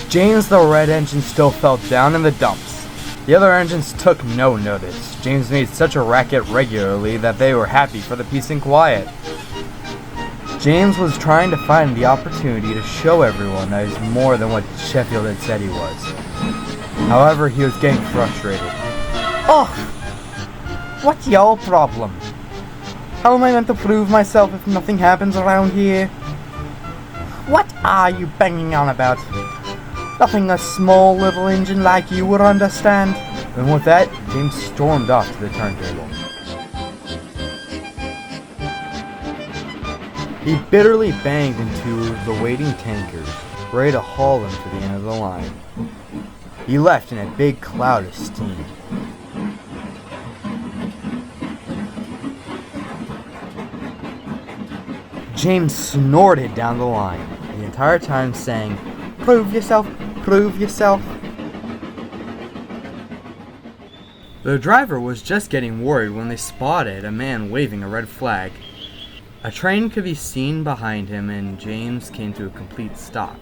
James the red engine still fell down in the dumps. The other engines took no notice. James made such a racket regularly that they were happy for the peace and quiet. James was trying to find the opportunity to show everyone that he's more than what Sheffield had said he was. However, he was getting frustrated. Oh, what's your problem? How am I meant to prove myself if nothing happens around here? What are you banging on about? Nothing a small little engine like you would understand. And with that, James stormed off to the turntable. He bitterly banged into the waiting tankers, ready to haul them to the end of the line. He left in a big cloud of steam. James snorted down the line, the entire time saying, "Prove yourself, prove yourself." The driver was just getting worried when they spotted a man waving a red flag. A train could be seen behind him, and James came to a complete stop.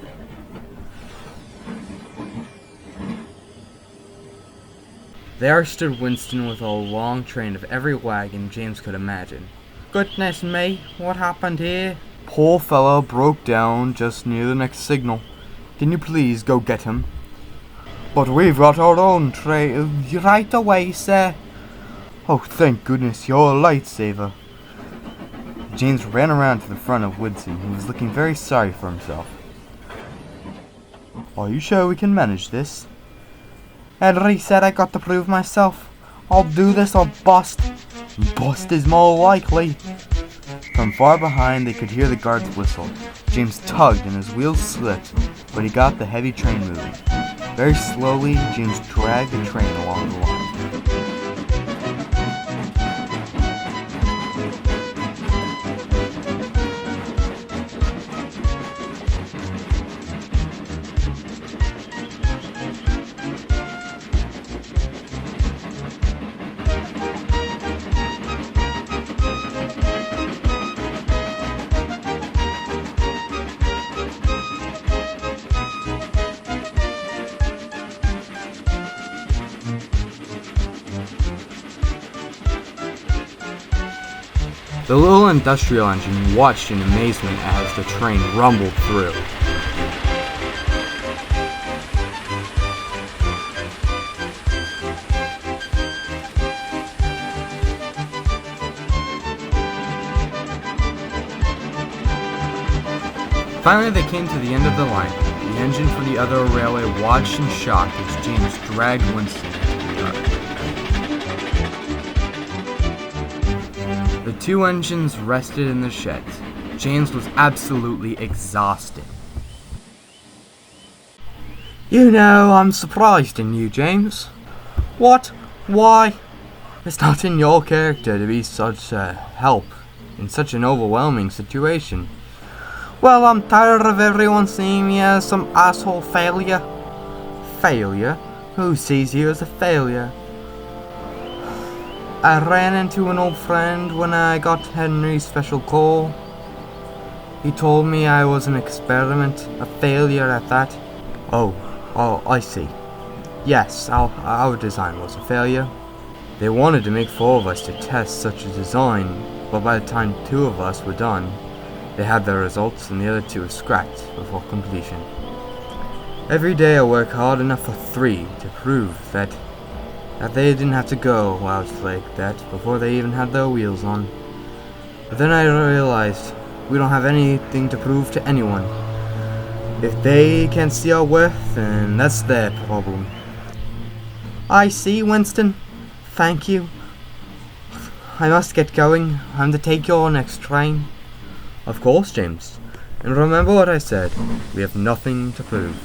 There stood Winston with a long train of every wagon James could imagine. "Goodness me, what happened here?" "Poor fellow broke down just near the next signal. Can you please go get him?" "But we've got our own train." "Right away, sir." "Oh, thank goodness, you're a lifesaver." James ran around to the front of Winston, who was looking very sorry for himself. "Are you sure we can manage this?" "Henry said I got to prove myself. I'll do this or bust." "Bust is more likely." From far behind they could hear the guards whistle. James tugged and his wheels slipped, but he got the heavy train moving. Very slowly, James dragged the train along the line. The little industrial engine watched in amazement as the train rumbled through. Finally, they came to the end of the line. The engine for the other railway watched in shock as James dragged Winston into the yard. The two engines rested in the sheds. James was absolutely exhausted. "You know, I'm surprised in you, James." "What? Why?" "It's not in your character to be such a help in such an overwhelming situation." "Well, I'm tired of everyone seeing me as some asshole failure." "Failure? Who sees you as a failure?" "I ran into an old friend when I got Henry's special call. He told me I was an experiment, a failure at that." Oh, I see. Yes, our design was a failure. They wanted to make 4 of us to test such a design, but by the time 2 of us were done, they had their results and the other 2 were scrapped before completion. Every day I work hard enough for 3 to prove that they didn't have to go out like that before they even had their wheels on. But then I realized we don't have anything to prove to anyone. If they can't see our worth, then that's their problem. "I see, Winston. Thank you. I must get going. I'm to take your next train." "Of course, James. And remember what I said. We have nothing to prove."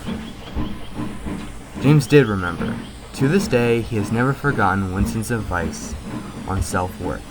James did remember. To this day, he has never forgotten Winston's advice on self-worth.